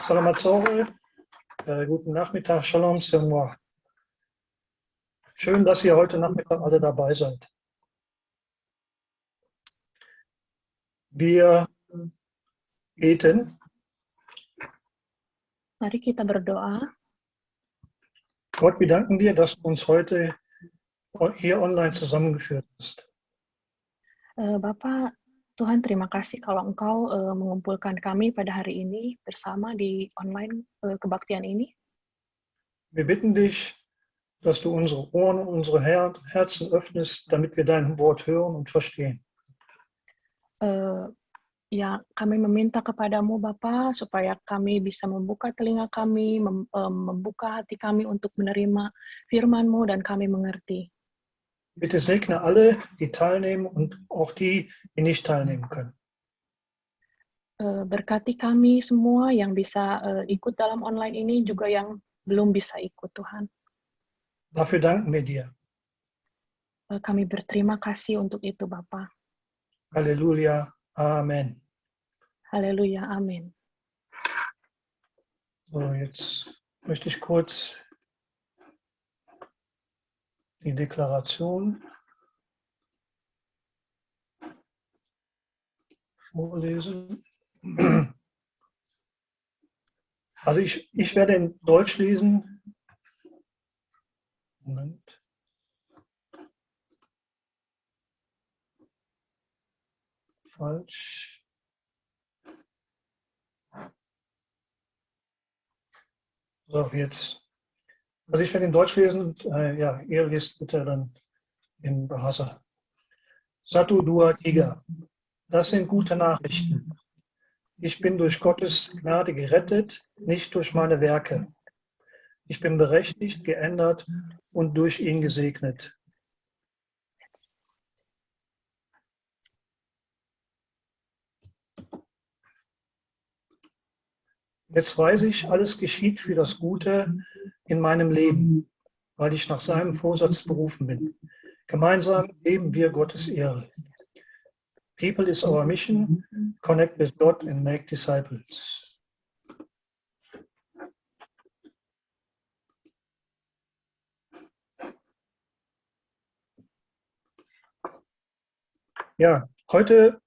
Selamat sore, guten Nachmittag, Shalom, Semua. Schön, dass ihr heute Nachmittag alle dabei seid. Wir beten. Mari kita berdoa. Gott, wir danken dir, dass du uns heute hier online zusammengeführt hast. Bapak, Tuhan terima kasih kalau Engkau mengumpulkan kami pada hari ini bersama di online kebaktian ini. Wir bitten dich, dass du unsere Ohren und unsere Herzen öffnest, damit wir dein Wort hören und verstehen. Ya, kami meminta kepadamu Bapa supaya kami bisa membuka telinga kami, membuka hati kami untuk menerima firman-Mu dan kami mengerti. Bitte segne alle, die teilnehmen und auch die nicht teilnehmen können. Berkati kami semua yang bisa ikut dalam online ini, juga yang belum bisa ikut Tuhan. Dafür danken wir dir. Kami berterima kasih untuk itu Bapa. Halleluja. Amen. Halleluja, Amen. So, jetzt möchte ich kurz die Deklaration vorlesen. Also ich werde in Deutsch lesen. Moment. Falsch. So, jetzt. Also ich werde in Deutsch lesen und ja, ihr lest bitte dann in Bahasa. Satu dua tiga. Das sind gute Nachrichten. Ich bin durch Gottes Gnade gerettet, nicht durch meine Werke. Ich bin berechtigt, geändert und durch ihn gesegnet. Jetzt weiß ich, alles geschieht für das Gute in meinem Leben, weil ich nach seinem Vorsatz berufen bin. Gemeinsam leben wir Gottes Ehre. People is our mission. Connect with God and make disciples. Ja, heute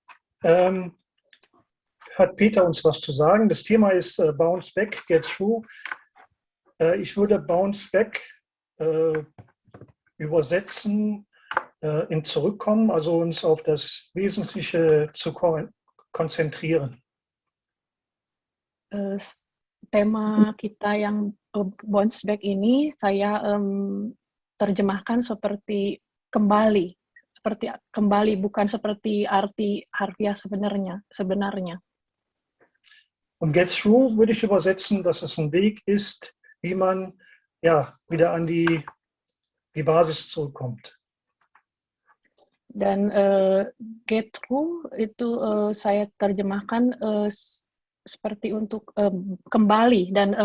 hat Peter uns was zu sagen. Das Thema ist Bounce Back, Get Through. Ich würde Bounce Back übersetzen in Zurückkommen, also uns auf das Wesentliche zu konzentrieren. Tema kita yang bounce back ini saya terjemahkan seperti kembali, bukan seperti arti harfiah sebenarnya. Und Get Through würde ich übersetzen, dass es ein Weg ist, wie man ja wieder an die Basis zurückkommt. Dan get through itu saya terjemahkan seperti untuk kembali dan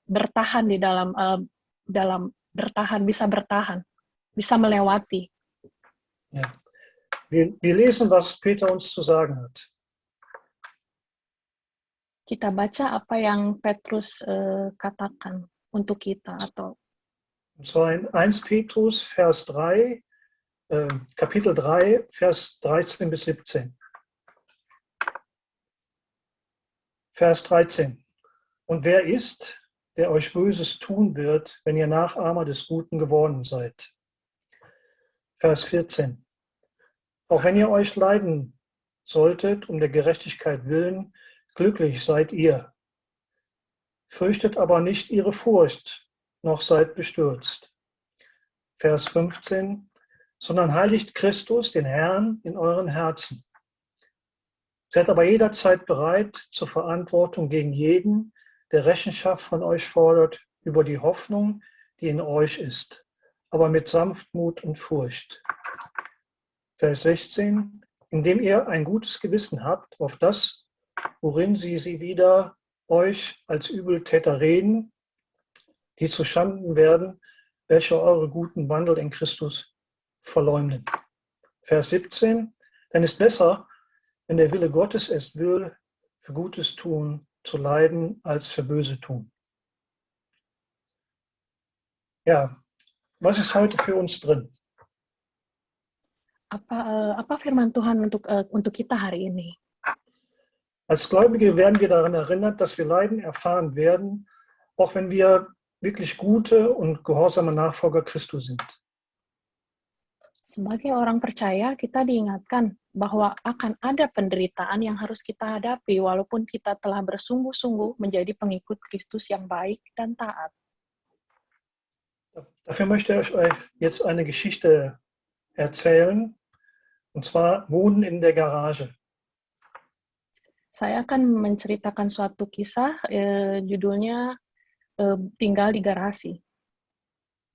bertahan di dalam bertahan, bisa melewati. Ja. Wir lesen, was Peter uns zu sagen hat. Kita baca apa yang Petrus katakan untuk kita, atau Und zwar in 1 Petrus, Vers 3, Kapitel 3, Vers 13 bis 17. Vers 13. Und wer ist, der euch Böses tun wird, wenn ihr Nachahmer des Guten geworden seid? Vers 14. Auch wenn ihr euch leiden solltet, um der Gerechtigkeit willen, glücklich seid ihr. Fürchtet aber nicht ihre Furcht, noch seid bestürzt. Vers 15. Sondern heiligt Christus, den Herrn, in euren Herzen. Seid aber jederzeit bereit zur Verantwortung gegen jeden, der Rechenschaft von euch fordert über die Hoffnung, die in euch ist, aber mit Sanftmut und Furcht. Vers 16. Indem ihr ein gutes Gewissen habt auf das, worin sie wieder euch als Übeltäter reden, die zu Schanden werden, welche eure guten Wandel in Christus verleumden. Vers 17. Denn es ist besser, wenn der Wille Gottes es will, für Gutes tun, zu leiden als für böse tun. Ja, was ist heute für uns drin? Apa firman Tuhan untuk kita hari ini? Als Gläubige werden wir daran erinnert, dass wir Leiden erfahren werden, auch wenn wir wirklich gute und gehorsame Nachfolger Christi sind. Sebagai orang percaya, kita diingatkan bahwa akan ada penderitaan yang harus kita hadapi walaupun kita telah bersungguh-sungguh menjadi pengikut Kristus yang baik dan taat. Dafür möchte ich euch jetzt eine Geschichte erzählen, und zwar Wohnen in der Garage. Saya akan menceritakan suatu kisah, judulnya Tinggal di Garasi.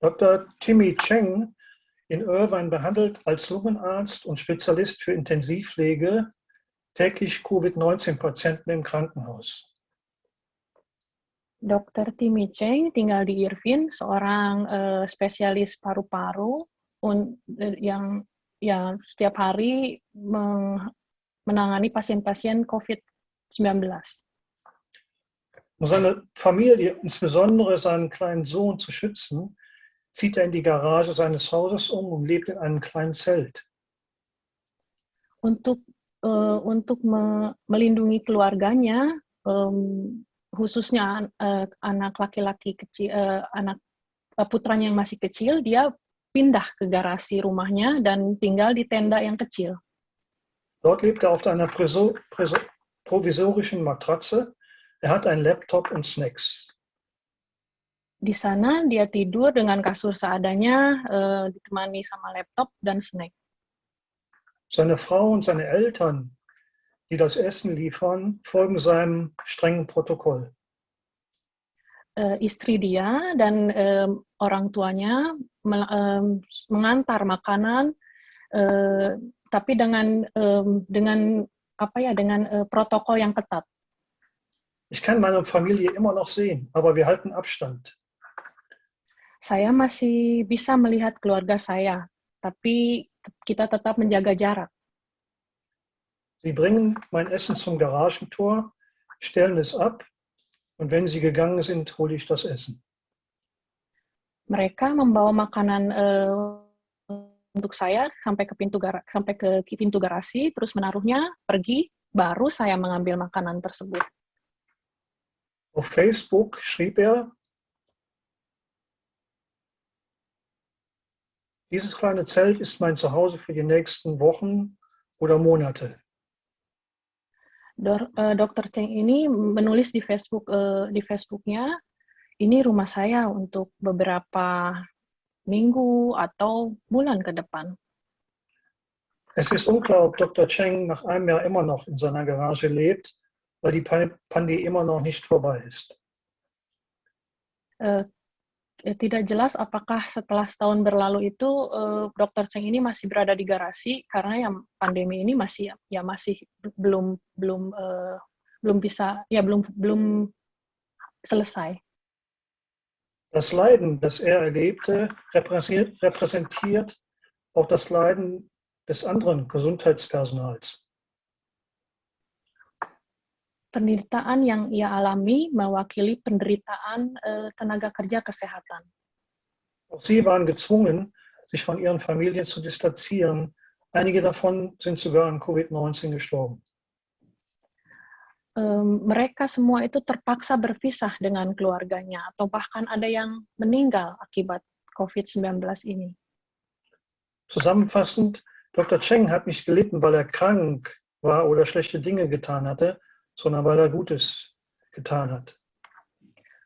Dr. Timmy Cheng in Irvine behandelt als Lungenarzt und Spezialist für Intensivpflege täglich Covid-19-Patienten im Krankenhaus. Dr. Timmy Cheng tinggal di Irvine, seorang spesialis paru-paru yang setiap hari menangani pasien-pasien COVID-19. Um seine Familie, insbesondere seinen kleinen Sohn, zu schützen, zieht er in die Garage seines Hauses und lebt in einem kleinen Zelt. Untuk melindungi keluarganya, khususnya anak laki-laki kecil, putranya yang masih kecil, dia pindah ke garasi rumahnya dan tinggal di tenda yang kecil. Dort lebt er auf einer provisorischen Matratze. Er hat einen Laptop und Snacks. Di sana dia tidur dengan kasur seadanya, ditemani sama laptop dan snack. Seine Frau und seine Eltern, die das Essen liefern, folgen seinem strengen Protokoll. Istri dia dan orang tuanya mengantar makanan, tapi dengan protokol yang ketat. Ich kann meine Familie immer noch sehen, aber wir halten Abstand. Saya masih bisa melihat keluarga saya, tapi kita tetap menjaga jarak. Sie bringen mein Essen zum Garagentor, stellen es ab, und wenn sie gegangen sind, hole ich das Essen. Mereka membawa makanan untuk saya sampai ke pintu garasi, terus menaruhnya, pergi, baru saya mengambil makanan tersebut. Auf Facebook schrieb er: Dieses kleine Zelt ist mein Zuhause für die nächsten Wochen oder Monate. Dr. Cheng ini menulis di Facebooknya, ini rumah saya untuk beberapa minggu atau bulan ke depan. Es ist unklar, ob Dr. Cheng nach einem Jahr immer noch in seiner Garage lebt, weil die Pandemie immer noch nicht vorbei ist. Tidak jelas apakah setelah setahun berlalu itu Dr. Cheng ini masih berada di garasi karena yang pandemi ini masih belum selesai. Das Leiden, das er erlebte, repräsentiert auch das Leiden des anderen Gesundheitspersonals. Penderitaan yang ia alami mewakili penderitaan tenaga kerja kesehatan. Auch sie waren gezwungen, sich von ihren Familien zu distanzieren. Einige davon sind sogar an Covid-19 gestorben. Mereka semua itu terpaksa berpisah dengan keluarganya, atau bahkan ada yang meninggal akibat COVID-19 ini. Zusammenfassend, Dr. Cheng hat nicht gelitten, weil er krank war oder schlechte Dinge getan hatte, sondern weil er Gutes getan hat.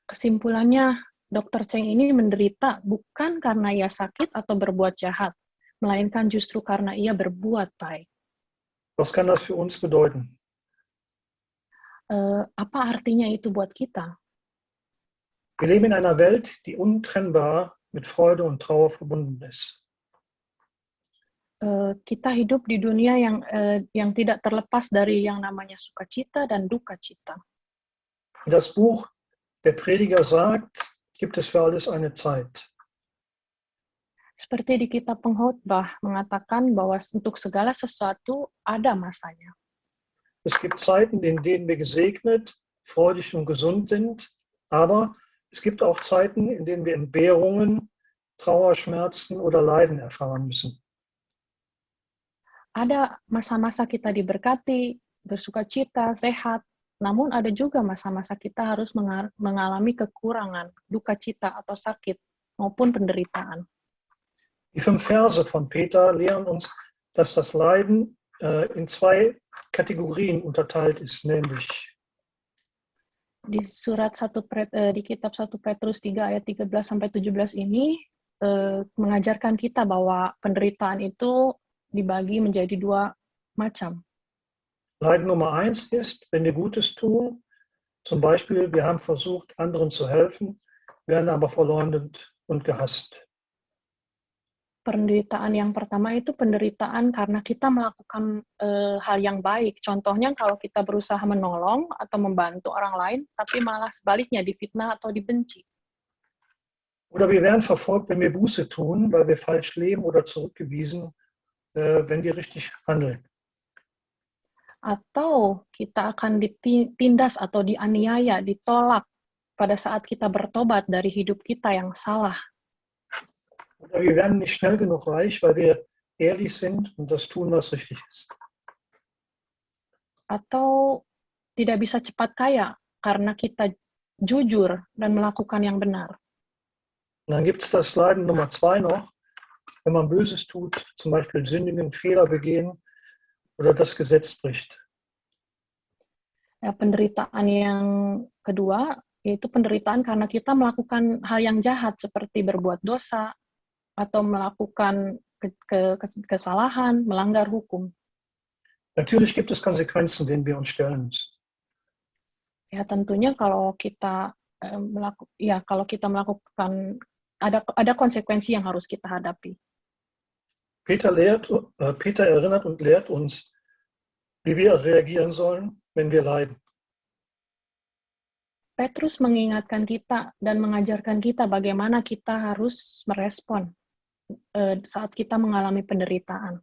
Kesimpulannya, Dr. Cheng ini menderita bukan karena ia sakit atau berbuat jahat, melainkan justru karena ia berbuat baik. Was kann das für uns bedeuten? Apa artinya itu buat kita? Wir leben in einer Welt, die untrennbar mit Freude und Trauer verbunden ist. Kita hidup di dunia yang tidak terlepas dari yang namanya sukacita dan duka cita. Wie das Buch Der Prediger sagt, gibt es für alles eine Zeit. Seperti di kitab pengkhotbah mengatakan bahwa untuk segala sesuatu ada masanya. Es gibt Zeiten, in denen wir gesegnet freudig und gesund sind, aber es gibt auch Zeiten, in denen wir Entbehrungen, Trauer, Schmerzen oder Leiden erfahren müssen. Ada masa-masa kita diberkati, bersukacita, sehat, namun ada juga masa-masa kita harus mengalami kekurangan, duka cita atau sakit, maupun penderitaan. Die 5 Verse von Peter lehren uns, dass das Leiden in 2 Kategorien unterteilt ist, nämlich Di di kitab 1 Petrus 3 ayat 13 sampai 17 ini mengajarkan kita bahwa penderitaan itu dibagi menjadi 2 macam. Leiden Nummer 1 ist, wenn wir Gutes tun, zum Beispiel wir haben versucht, anderen zu helfen, werden aber verleumdet und gehasst. Penderitaan yang pertama itu penderitaan karena kita melakukan hal yang baik. Contohnya kalau kita berusaha menolong atau membantu orang lain, tapi malah sebaliknya difitnah atau dibenci. Oder wir werden verfolgt, wenn wir Buße tun, weil wir falsch leben oder zurückgewiesen, wenn wir richtig handeln. Atau kita akan ditindas atau dianiaya, ditolak pada saat kita bertobat dari hidup kita yang salah. Oder wir werden nicht schnell genug reich, weil wir ehrlich sind und das tun, was richtig ist. Atau tidak bisa cepat kaya karena kita jujur dan melakukan yang benar. Und dann gibt es das Leiden Nummer 2 noch, wenn man Böses tut, zum Beispiel sündigen, Fehler begehen oder das Gesetz bricht. Ya, penderitaan yang kedua yaitu penderitaan karena kita melakukan hal yang jahat seperti berbuat dosa atau melakukan kesalahan, melanggar hukum. Natürlich gibt es Konsequenzen, denen wir uns stellen müssen. Ya, tentunya kalau kita melakukan ada konsekuensi yang harus kita hadapi. Peter erinnert und lehrt uns, wie wir reagieren sollen, wenn wir leiden. Petrus mengingatkan kita dan mengajarkan kita bagaimana kita harus merespon saat kita mengalami penderitaan.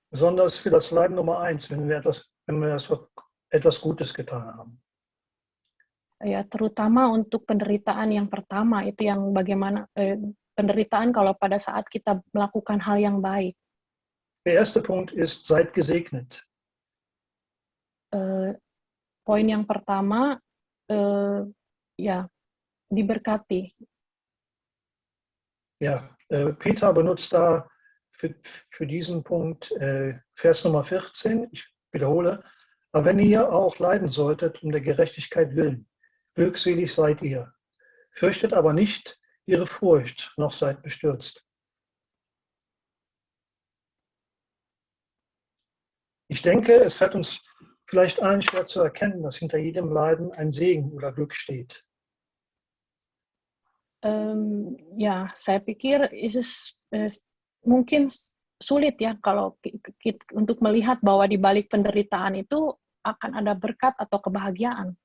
Besonders für das Leiden Nummer 1, wenn wir etwas Gutes getan haben. Ya, terutama untuk penderitaan yang pertama itu yang bagaimana penderitaan kalau pada saat kita melakukan hal yang baik. Der erste Punkt ist, seid gesegnet. Poin yang pertama, ya, diberkati. Ja, Peter benutzt da für diesen Punkt Vers Nummer 14, ich wiederhole, aber wenn ihr auch leiden solltet um der Gerechtigkeit willen, glückselig seid ihr. Fürchtet aber nicht ihre Furcht, noch seid bestürzt. Ich denke, es fällt uns vielleicht allen schwer zu erkennen, dass hinter jedem Leiden ein Segen oder Glück steht. Ya, saya pikir mungkin sulit ya kalau untuk melihat bahwa di balik penderitaan itu akan ada berkat atau kebahagiaan.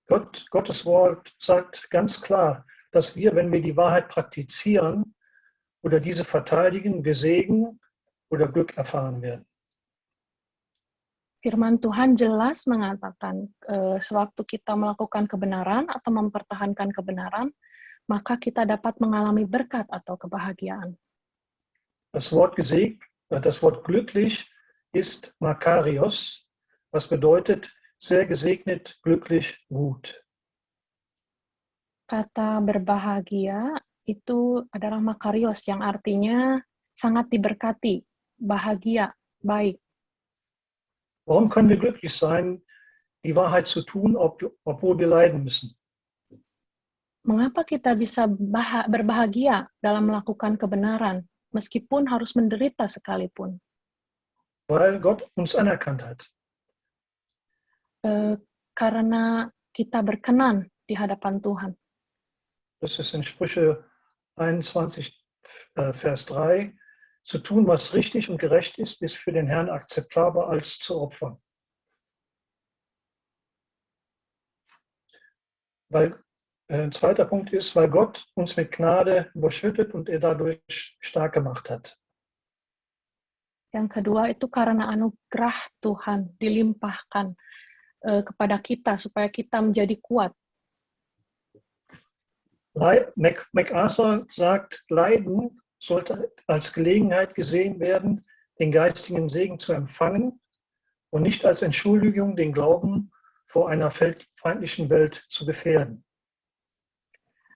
Gottes Wort sagt ganz klar, dass wir, wenn wir die Wahrheit praktizieren oder diese verteidigen, wir Segen oder Glück erfahren werden. Firman Tuhan jelas mengatakan, sewaktu kita melakukan kebenaran atau mempertahankan kebenaran, maka kita dapat mengalami berkat atau kebahagiaan. Das Wort glücklich ist Makarios, was bedeutet sehr gesegnet, glücklich, gut. Kata berbahagia itu adalah makarios yang artinya sangat diberkati, bahagia, baik. Warum können wir glücklich sein, die Wahrheit zu tun, obwohl wir leiden müssen? Mengapa kita bisa berbahagia dalam melakukan kebenaran, meskipun harus menderita sekalipun? Weil Gott uns anerkannt hat. Karena kita berkenan di hadapan Tuhan. Das ist in Sprüche 21, Vers 3. Zu tun, was richtig und gerecht ist, ist für den Herrn akzeptabler als zu opfern. Ein zweiter Punkt ist, weil Gott uns mit Gnade überschüttet und er dadurch stark gemacht hat. Yang kedua itu karena anugerah Tuhan dilimpahkan kepada kita supaya kita menjadi kuat. MacArthur sagt, Leiden sollte als Gelegenheit gesehen werden, den geistigen Segen zu empfangen und nicht als Entschuldigung, den Glauben vor einer feindlichen Welt zu gefährden.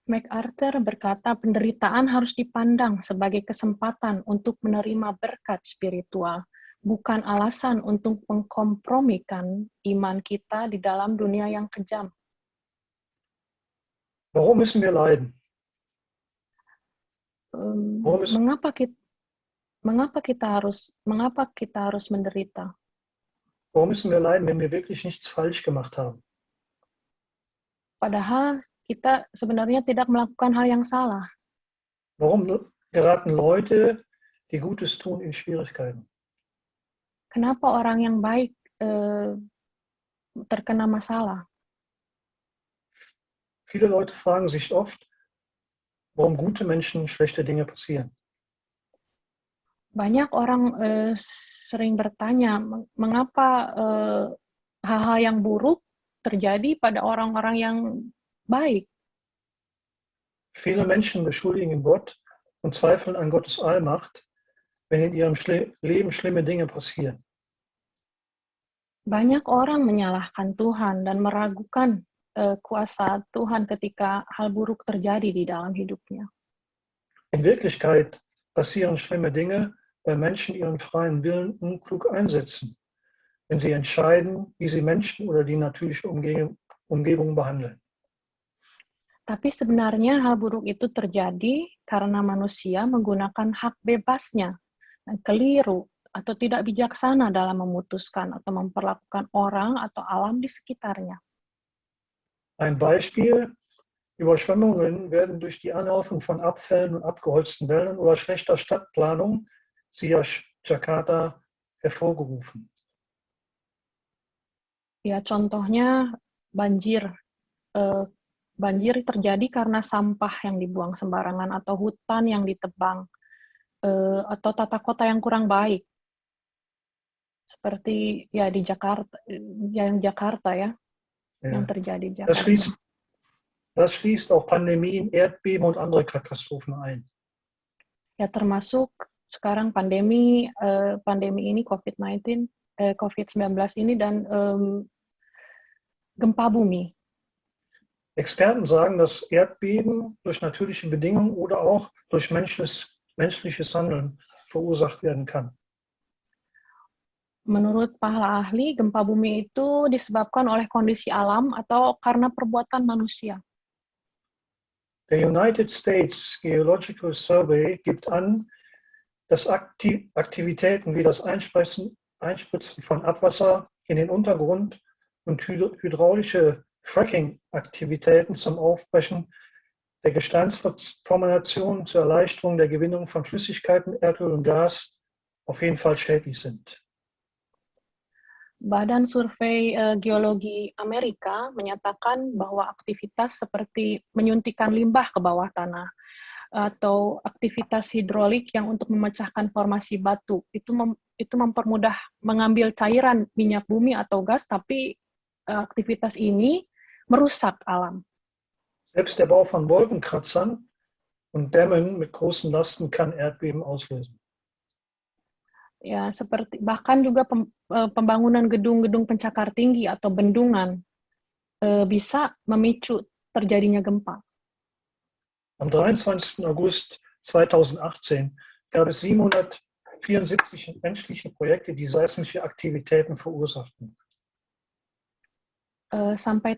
MacArthur berkata penderitaan harus dipandang sebagai kesempatan untuk menerima berkat spiritual, bukan alasan untuk mengkompromikan iman kita di dalam dunia yang kejam. Warum müssen wir leiden? Mengapa kita harus menderita? Warum müssen wir leiden, wenn wir wirklich nichts falsch gemacht haben? Padahal kita sebenarnya tidak melakukan hal yang salah. Warum geraten Leute, die Gutes tun, in Schwierigkeiten? Kenapa orang yang baik terkena masalah? Viele Leute fragen sich oft, warum gute Menschen schlechte Dinge passieren. Banyak orang sering bertanya, mengapa hal-hal yang buruk terjadi pada orang-orang yang baik. Viele Menschen beschuldigen Gott und zweifeln an Gottes Allmacht, wenn in ihrem Leben schlimme Dinge passieren. Banyak orang menyalahkan Tuhan dan meragukan kuasa Tuhan ketika hal buruk terjadi di dalam hidupnya. In Wirklichkeit passieren schlimme Dinge, weil Menschen ihren freien Willen unklug einsetzen, wenn sie entscheiden, wie sie Menschen oder die natürliche Umgebung behandeln. Tapi sebenarnya hal buruk itu terjadi karena manusia menggunakan hak bebasnya dan keliru atau tidak bijaksana dalam memutuskan atau memperlakukan orang atau alam di sekitarnya. Ein Beispiel: Überschwemmungen werden durch die Anhäufung von Abfällen und abgeholzten Wäldern oder schlechter Stadtplanung, siehe Jakarta, hervorgerufen. Ya, contohnya banjir. Banjir terjadi karena sampah yang dibuang sembarangan atau hutan yang ditebang atau tata kota yang kurang baik. Seperti ya di Jakarta, ya. Yang terjadi di Jakarta. Das schließt auch Pandemien, Erdbeben und andere Katastrophen ein. Ya, termasuk sekarang pandemi ini COVID-19 ini dan gempa bumi. Experten sagen, dass Erdbeben durch natürliche Bedingungen oder auch durch menschliches Handeln verursacht werden kann. Menurut para ahli, gempa bumi itu disebabkan oleh kondisi alam atau karena perbuatan manusia. Der United States Geological Survey gibt an, dass Aktivitäten wie das Einspritzen von Abwasser in den Untergrund und hydraulische Fracking-Aktivitäten zum Aufbrechen der Gesteinsformation zur Erleichterung der Gewinnung von Flüssigkeiten, Erdöl und Gas auf jeden Fall schädlich sind. Badan Survei Geologi Amerika menyatakan bahwa aktivitas seperti menyuntikkan limbah ke bawah tanah atau aktivitas hidrolik yang untuk memecahkan formasi batu itu mempermudah mengambil cairan minyak bumi atau gas, tapi aktivitas ini merusak alam. Selbst der Bau von Wolkenkratzern und Dämmen mit großen Lasten kann Erdbeben auslösen. Ya, seperti bahkan juga pembangunan gedung-gedung pencakar tinggi atau bendungan bisa memicu terjadinya gempa. Am 23. August 2018 gab es 774 menschliche Projekte, die seismische Aktivitäten verursachten. Sampai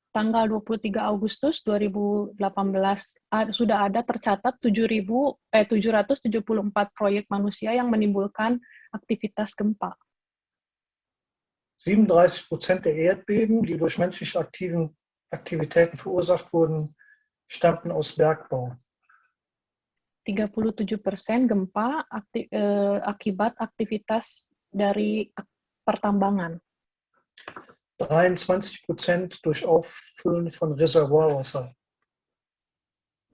tanggal 23 Agustus 2018 sudah ada tercatat 774 proyek manusia yang menimbulkan aktivitas gempa. 37% der Erdbeben, die durch menschliche Aktivitäten verursacht wurden, stammten aus Bergbau. 37% gempa akibat aktivitas dari pertambangan. 23% durch Auffüllen von Reservoirwasser.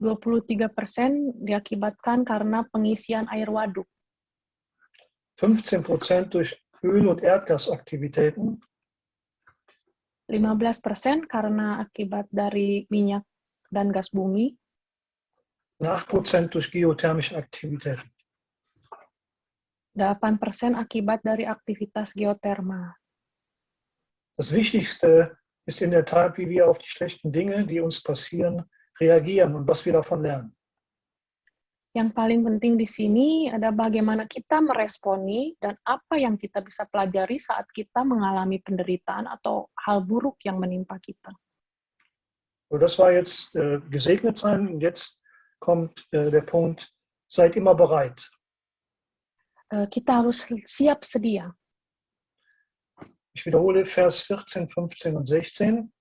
23% diakibatkan karena pengisian air waduk. 15% durch Öl- und Erdgasaktivitäten, 15% karena akibat dari minyak dan gas bumi, und 8% durch geothermische Aktivitäten. 8% akibat dari aktivitas geotermal. Das Wichtigste ist in der Tat, wie wir auf die schlechten Dinge, die uns passieren, reagieren und was wir davon lernen. Yang paling penting di sini adalah bagaimana kita meresponi dan apa yang kita bisa pelajari saat kita mengalami penderitaan atau hal buruk yang menimpa kita. So, das war jetzt gesegnet sein. Und jetzt kommt der Punkt, seid immer bereit. Kita harus siap sedia. Ich wiederhole Vers 14, 15 und 16.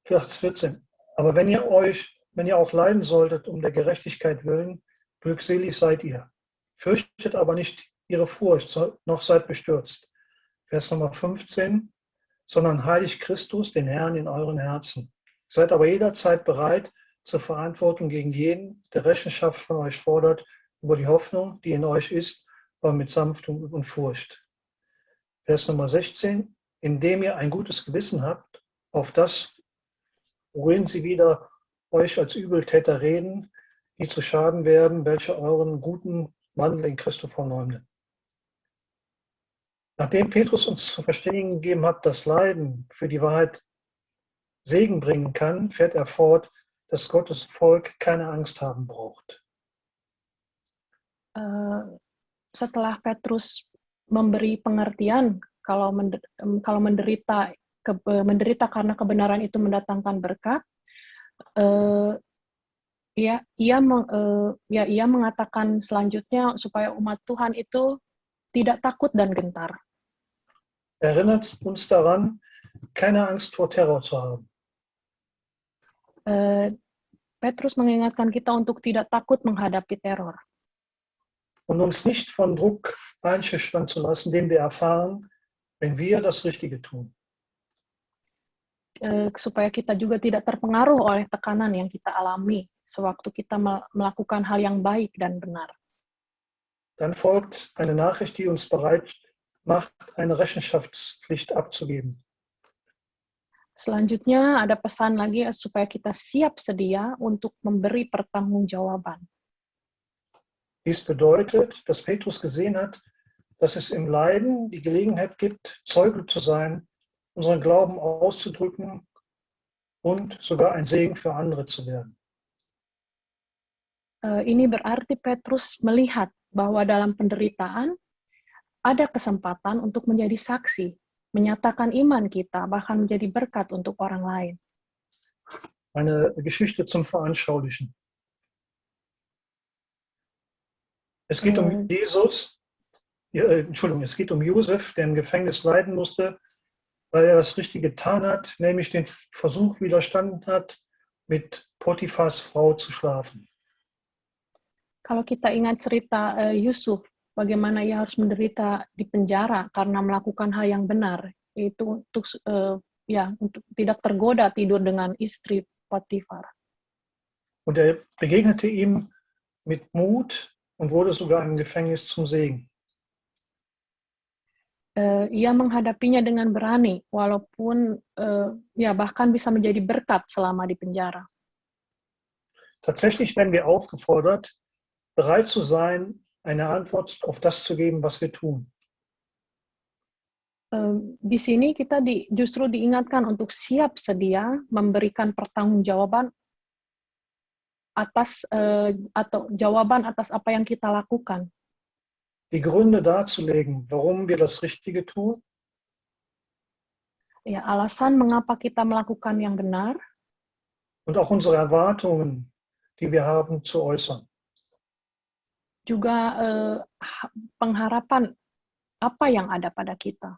Vers 14. Aber wenn ihr auch leiden solltet um der Gerechtigkeit willen, glückselig seid ihr. Fürchtet aber nicht ihre Furcht, noch seid bestürzt. Vers Nummer 15. Sondern heiligt Christus, den Herrn, in euren Herzen. Seid aber jederzeit bereit zur Verantwortung gegen jeden, der Rechenschaft von euch fordert, über die Hoffnung, die in euch ist, aber mit Sanftmut und Furcht. Vers Nummer 16. Indem ihr ein gutes Gewissen habt, auf das, worin sie wieder euch als Übeltäter reden, die zu Schaden werden, welche euren guten Wandel in Christus verleugnen. Nachdem Petrus uns zu verständigen gegeben hat, dass Leiden für die Wahrheit Segen bringen kann, fährt er fort, dass Gottes Volk keine Angst haben braucht. Setelah Petrus memberi pengertian kalau menderita karena kebenaran itu mendatangkan berkat, ia mengatakan selanjutnya supaya umat Tuhan itu tidak takut dan gentar. Erinnert uns daran, keine Angst vor Terror zu haben. Petrus mengingatkan kita untuk tidak takut menghadapi teror. Und uns nicht von Druck einschüchtern zu lassen, den wir erfahren, wenn wir das Richtige tun. Supaya kita juga tidak terpengaruh oleh tekanan yang kita alami sewaktu kita melakukan hal yang baik dan benar. Dann folgt eine Nachricht, die uns bereit macht, eine Rechenschaftspflicht abzugeben. Selanjutnya ada pesan lagi supaya kita siap sedia untuk memberi pertanggungjawaban. Dies bedeutet, dass Petrus gesehen hat, dass es im Leiden die Gelegenheit gibt, Zeuge zu sein, unseren Glauben auszudrücken und sogar ein Segen für andere zu werden. Ini berarti Petrus melihat bahwa dalam penderitaan ada kesempatan untuk menjadi saksi, menyatakan iman kita, bahkan menjadi berkat untuk orang lain. Eine Geschichte zum Veranschaulichen. Es geht um es geht um Josef, der im Gefängnis leiden musste, weil er das Richtige getan hat, nämlich den Versuch widerstanden hat, mit Potiphars Frau zu schlafen. Kalau kita ingat cerita Yusuf, bagaimana ia harus menderita di penjara karena melakukan hal yang benar, itu untuk tidak tergoda tidur dengan istri Potiphar. Und er begegnete ihm mit Mut und wurde sogar im Gefängnis zum Segen. Ia menghadapinya dengan berani, walaupun bahkan bisa menjadi berkat selama di penjara. Tatsächlich werden wir aufgefordert, bereit zu sein, eine Antwort auf das zu geben, was wir tun. Di sini kita justru diingatkan untuk siap sedia memberikan pertanggungjawaban atas apa yang kita lakukan. Die Gründe darzulegen, warum wir das Richtige tun. Ja, alasan mengapa kita melakukan yang benar. Und auch unsere Erwartungen, die wir haben, zu äußern. Juga pengharapan apa yang ada pada kita.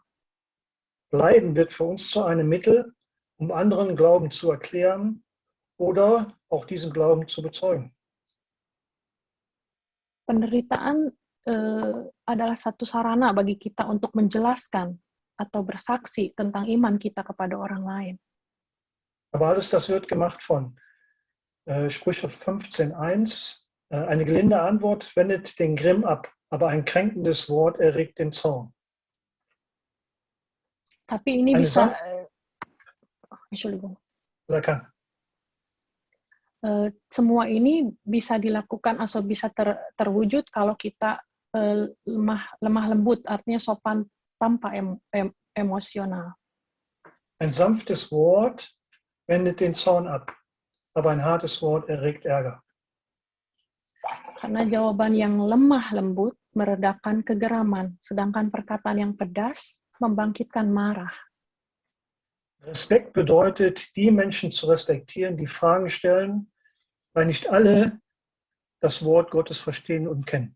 Leiden wird für uns zu einem Mittel, um anderen Glauben zu erklären oder auch diesen Glauben zu bezeugen. Penderitaan adalah satu sarana bagi kita untuk menjelaskan atau bersaksi tentang iman kita kepada orang lain. Aber alles das wird gemacht von Sprüche 15,1. Eine gelinde Antwort wendet den Grimm ab, aber ein kränkendes Wort erregt den Zorn. Tapi ini Eine bisa, sanft- Entschuldigung. Silakan. Semua ini bisa dilakukan atau bisa terwujud kalau kita lemah lembut, artinya sopan tanpa emosional. Ein sanftes Wort wendet den Zorn ab, aber ein hartes Wort erregt Ärger. Karena jawaban yang lemah lembut meredakan kegeraman, sedangkan perkataan yang pedas membangkitkan marah. Respekt bedeutet, die Menschen zu respektieren, die Fragen stellen, weil nicht alle das Wort Gottes verstehen und kennen.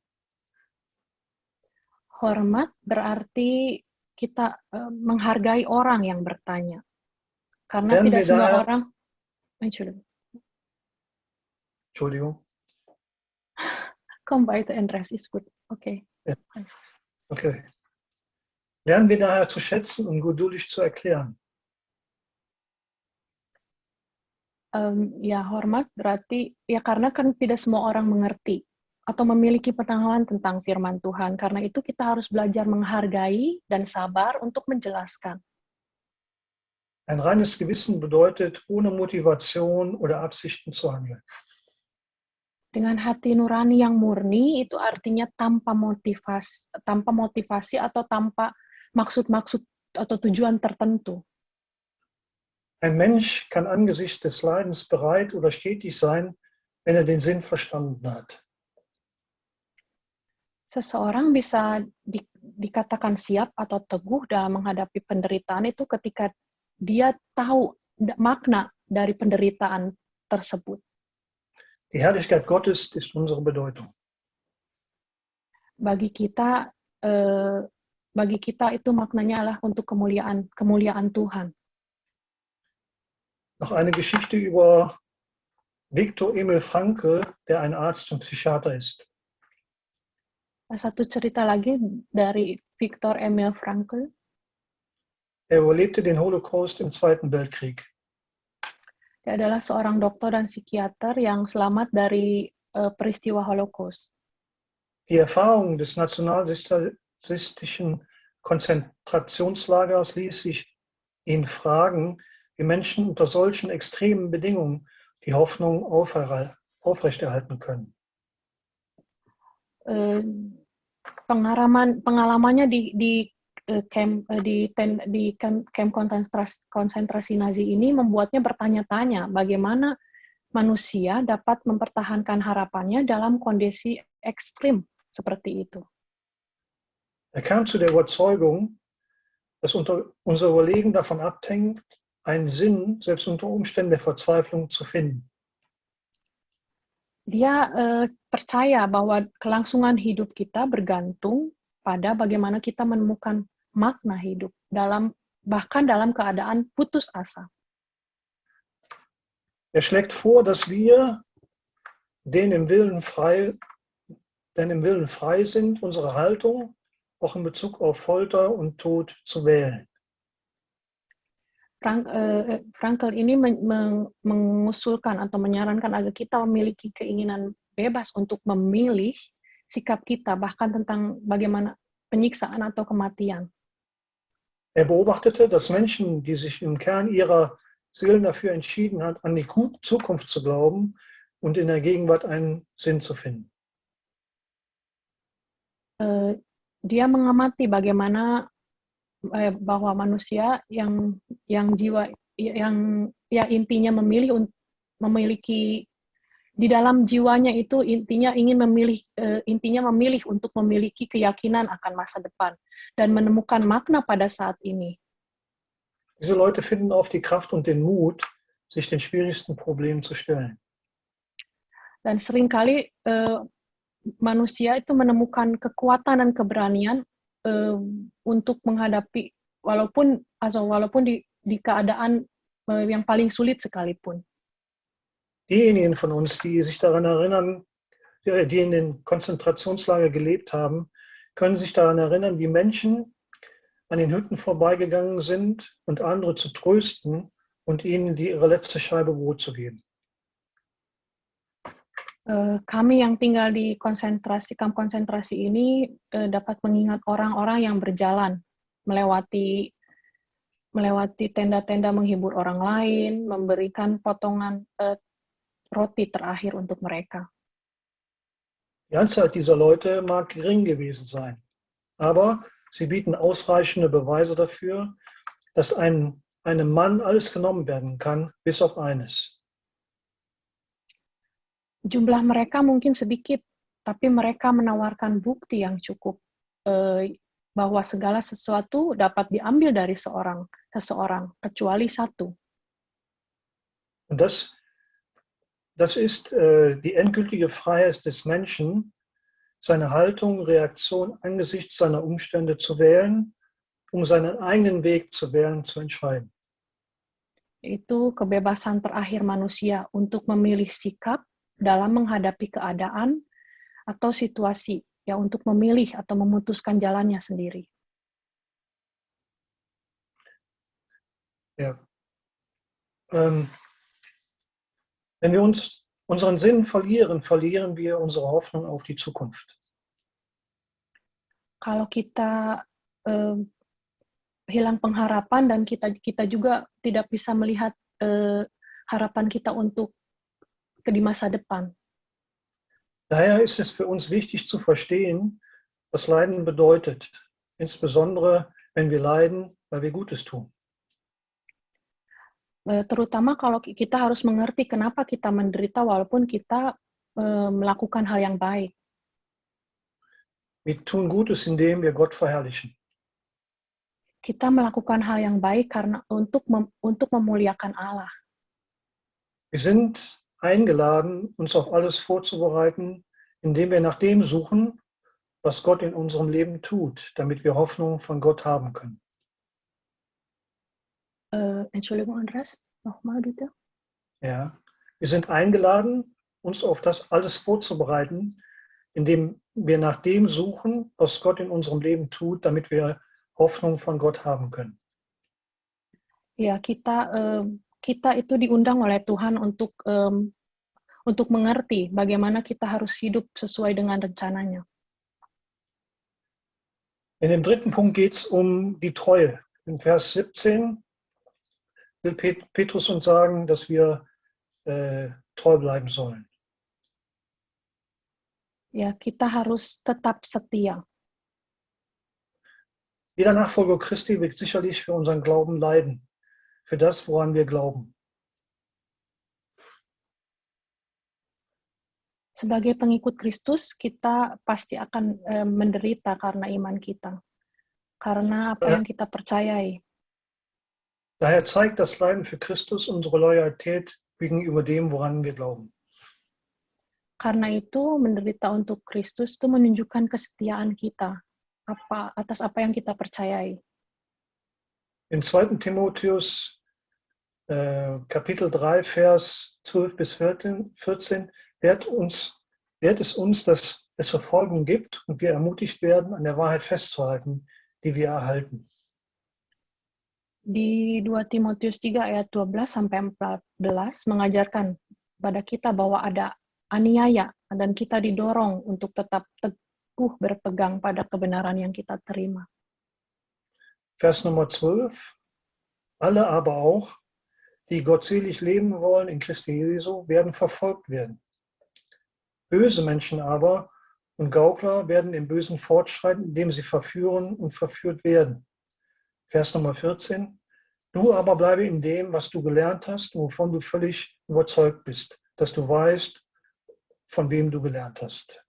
Hormat berarti kita menghargai orang yang bertanya. Karena Lernen tidak wir semua daher, orang... Entschuldigung. Komm weiter, Andreas, ist gut. Okay. Ja. Okay. Lernen wir daher zu schätzen und geduldig zu erklären. Ya, hormat berarti, ya karena kan tidak semua orang mengerti atau memiliki pengetahuan tentang firman Tuhan. Karena itu kita harus belajar menghargai dan sabar untuk menjelaskan. Ein reines Gewissen bedeutet, ohne Motivation oder Absichten zu handeln. Dengan hati nurani yang murni, itu artinya tanpa motivasi atau tanpa maksud-maksud atau tujuan tertentu. Ein Mensch kann angesichts des Leidens bereit oder stetig sein, wenn er den Sinn verstanden hat. Seseorang bisa dikatakan siap atau teguh dalam menghadapi penderitaan itu ketika dia tahu makna dari penderitaan tersebut. Die Herrlichkeit Gottes ist unsere Bedeutung. Bagi kita itu maknanya adalah untuk kemuliaan Tuhan. Noch eine Geschichte über Viktor Emil Frankl, der ein Arzt und Psychiater ist. Satu cerita lagi dari Viktor Emil Frankl. Er überlebte den Holocaust im Zweiten Weltkrieg. Dia adalah seorang dokter dan psikiater yang selamat dari peristiwa Holocaust. Die Erfahrung des nationalsozialistischen Konzentrationslagers ließ sich ihn fragen, wie Menschen unter solchen extremen Bedingungen die Hoffnung aufrechterhalten können. Pengalamannya di camp konsentrasi Nazi ini membuatnya bertanya-tanya bagaimana manusia dapat mempertahankan harapannya dalam kondisi ekstrim seperti itu. Er kam zu der Überzeugung, dass unser Überlegen davon abhängt, einen Sinn, selbst unter Umständen der Verzweiflung, zu finden. Dia percaya bahwa kelangsungan hidup kita bergantung pada bagaimana kita menemukan makna hidup bahkan dalam keadaan putus asa. Er schlägt vor, dass wir, denn im Willen frei sind, unsere Haltung auch in Bezug auf Folter und Tod zu wählen. Frankl ini mengusulkan atau menyarankan agar kita memiliki keinginan bebas untuk memilih sikap kita, bahkan tentang bagaimana penyiksaan atau kematian. Er beobachtete, dass Menschen, die sich im Kern ihrer Seelen dafür entschieden haben, an die Zukunft zu glauben und in der Gegenwart einen Sinn zu finden. Dia mengamati bagaimana bahwa manusia yang jiwa yang intinya memiliki di dalam jiwanya itu intinya memilih untuk memiliki keyakinan akan masa depan dan menemukan makna pada saat ini. Diese Leute finden oft die Kraft und den Mut, sich den schwierigsten Problemen zu stellen. Dan seringkali manusia itu menemukan kekuatan dan keberanian untuk menghadapi walaupun di keadaan yang paling sulit sekalipun. Diejenigen von uns, die sich daran erinnern, die in den Konzentrationslager gelebt haben, können sich daran erinnern, wie Menschen an den Hütten vorbeigegangen sind und andere zu trösten und ihnen ihre letzte Scheibe Brot zu geben. Kami yang tinggal di kamp konsentrasi ini dapat mengingat orang-orang yang berjalan melewati melewati tenda-tenda menghibur orang lain, memberikan potongan roti terakhir untuk mereka. Die Anzahl dieser Leute mag gering gewesen sein, aber sie bieten ausreichende Beweise dafür, dass einem Mann alles genommen werden kann, bis auf eines. Jumlah mereka mungkin sedikit, tapi mereka menawarkan bukti yang cukup bahwa segala sesuatu dapat diambil dari seseorang, kecuali satu. Und das ist die endgültige Freiheit des Menschen, seine Haltung, Reaktion angesichts seiner Umstände zu wählen, um seinen eigenen Weg zu wählen, zu entscheiden. Itu kebebasan terakhir manusia untuk memilih sikap dalam menghadapi keadaan atau situasi, ya, untuk memilih atau memutuskan jalannya sendiri. Ja. Wenn wir unseren Sinn verlieren, verlieren wir unsere Hoffnung auf die Zukunft. Kalau kita hilang pengharapan dan kita juga tidak bisa melihat harapan kita untuk di masa depan. Daher ist es für uns wichtig zu verstehen, was Leiden bedeutet, insbesondere wenn wir leiden, weil wir Gutes tun. Terutama kalau kita harus mengerti kenapa kita menderita walaupun kita melakukan hal yang baik. Wir tun Gutes, indem wir Gott verherrlichen. Kita melakukan hal yang baik karena untuk memuliakan Allah. Wir sind eingeladen, uns auf alles vorzubereiten, indem wir nach dem suchen, was Gott in unserem Leben tut, damit wir Hoffnung von Gott haben können. Entschuldigung, Andreas, nochmal bitte. Ja, wir sind eingeladen, uns auf das alles vorzubereiten, indem wir nach dem suchen, was Gott in unserem Leben tut, damit wir Hoffnung von Gott haben können. Ya, kita itu diundang oleh Tuhan untuk mengerti bagaimana kita harus hidup sesuai dengan rencananya. In dem dritten Punkt geht es um die Treue. In Vers 17 will Petrus uns sagen, dass wir treu bleiben sollen. Ya, kita harus tetap setia. Jeder Nachfolger Christi wird sicherlich für unseren Glauben leiden, für das, woran wir glauben. Sebagai pengikut Kristus, kita pasti akan menderita karena iman kita, karena apa yang kita percayai. Daher zeigt das Leiden für Christus unsere Loyalität gegenüber dem, woran wir glauben. Karena itu, menderita untuk Kristus itu menunjukkan kesetiaan kita atas apa yang kita percayai. In 2. Timotheus Kapitel 3, Vers 12 bis 14 lehrt es uns, dass es Verfolgung gibt und wir ermutigt werden, an der Wahrheit festzuhalten, die wir erhalten. Di 2 Timotius 3 ayat 12 sampai 14 mengajarkan pada kita bahwa ada aniaya dan kita didorong untuk tetap teguh berpegang pada kebenaran yang kita terima. Vers Nummer 12. Alle aber auch, die gottselig leben wollen in Christi Jesu, werden verfolgt werden. Böse Menschen aber und Gaukler werden im Bösen fortschreiten, indem sie verführen und verführt werden. Vers Nummer 14. Du aber bleibe in dem, was du gelernt hast, wovon du völlig überzeugt bist, dass du weißt, von wem du gelernt hast.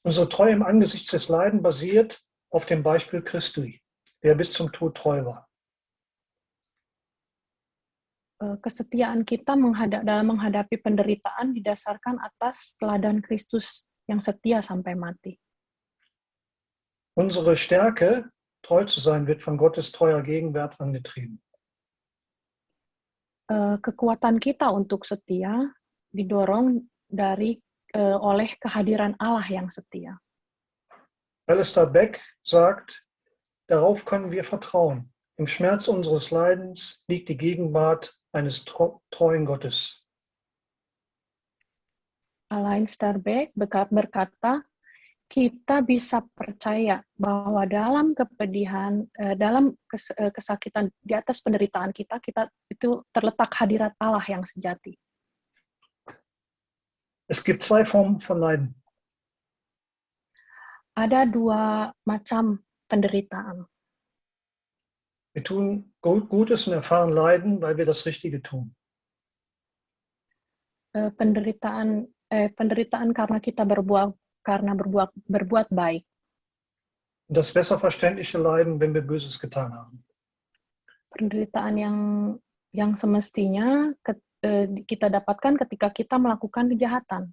Unsere Treue im Angesicht des Leidens basiert auf dem Beispiel Christi, der bis zum Tod treu war. Kesetiaan kita dalam menghadapi penderitaan didasarkan atas teladan Kristus yang setia sampai mati. Unsere Stärke, treu zu sein, wird von Gottes treuer Gegenwart angetrieben. Kekuatan kita untuk setia didorong oleh kehadiran Allah yang setia. Alistair Beck sagt, darauf können wir vertrauen. Im Schmerz unseres Leidens liegt die Gegenwart eines treuen Gottes. Alistair Beck berkata, kita bisa percaya bahwa dalam kepedihan, dalam kesakitan, di atas penderitaan kita itu terletak hadirat Allah yang sejati. Es gibt zwei Formen von Leiden. Ada dua macam penderitaan. Wir tun Gutes und erfahren Leiden, weil wir das Richtige tun. Penderitaan karena kita berbuat baik. Und das besser verständliche Leiden, wenn wir Böses getan haben. Penderitaan yang semestinya kita dapatkan ketika kita melakukan kejahatan.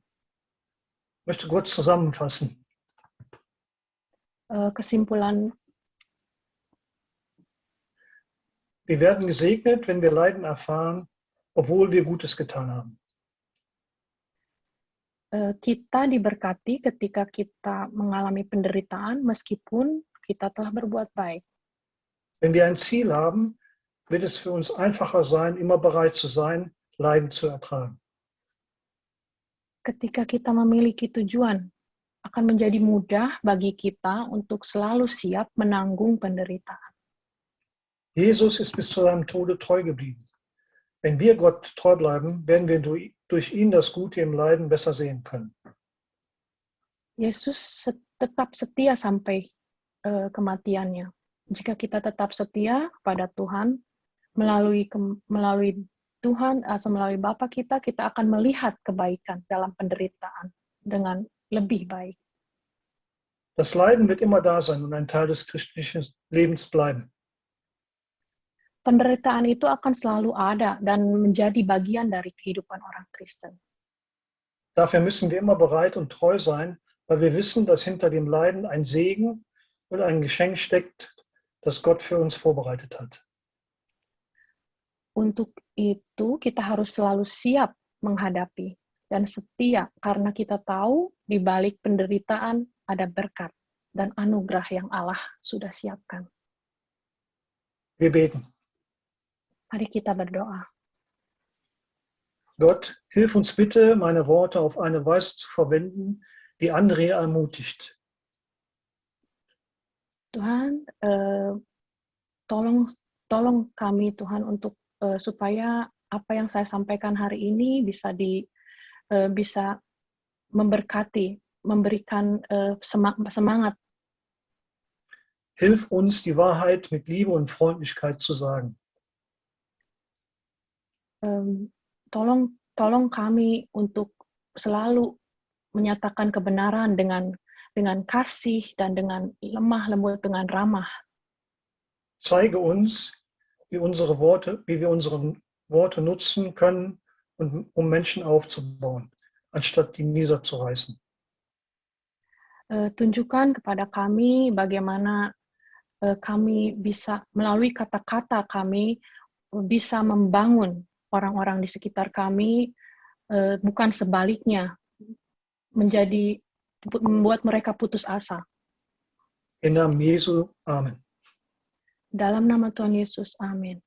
Ich möchte kurz zusammenfassen. Kesimpulan, Wir werden gesegnet, wenn wir Leiden erfahren, obwohl wir Gutes getan haben. Kita diberkati ketika kita mengalami penderitaan meskipun kita telah berbuat baik. Wenn wir ein Ziel haben, wird es für uns einfacher sein, immer bereit zu sein, Leiden zu ertragen. Ketika kita memiliki tujuan, akan menjadi mudah bagi kita untuk selalu siap menanggung penderitaan. Jesus ist bis zu seinem Tode treu geblieben. Wenn wir Gott treu bleiben, werden wir durch ihn das Gute im Leiden besser sehen können. Yesus tetap setia sampai kematiannya. Jika kita tetap setia kepada Tuhan, melalui Tuhan atau melalui Bapa kita akan melihat kebaikan dalam penderitaan dengan lebih baik. Das Leiden wird immer da sein und ein Teil des christlichen Lebens bleiben. Penderitaan itu akan selalu ada dan menjadi bagian dari kehidupan orang Kristen. Dafür müssen wir immer bereit und treu sein, weil wir wissen, dass hinter dem Leiden ein Segen und ein Geschenk steckt, das Gott für uns vorbereitet hat. Untuk itu kita harus selalu siap menghadapi dan setia karena kita tahu di balik penderitaan ada berkat dan anugerah yang Allah sudah siapkan. Wir beten. Mari kita berdoa. Gott, hilf uns bitte, meine Worte auf eine Weise zu verwenden, die andere ermutigt. Tuhan, tolong kami Tuhan untuk supaya apa yang saya sampaikan hari ini bisa memberkati, memberikan semangat. Hilf uns, die Wahrheit mit Liebe und Freundlichkeit zu sagen. Tolong kami untuk selalu menyatakan kebenaran dengan kasih dan dengan lemah lembut, dengan ramah. Zeige uns, wie wir unsere Worte nutzen können, um Menschen aufzubauen, anstatt die niederzureißen. Tunjukkan kepada kami bagaimana kami bisa melalui kata-kata kami bisa membangun orang-orang di sekitar kami, bukan sebaliknya, membuat mereka putus asa. In Namen Jesu, Amen. Dalam nama Tuhan Yesus, amin.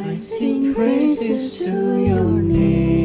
I sing praises to your name.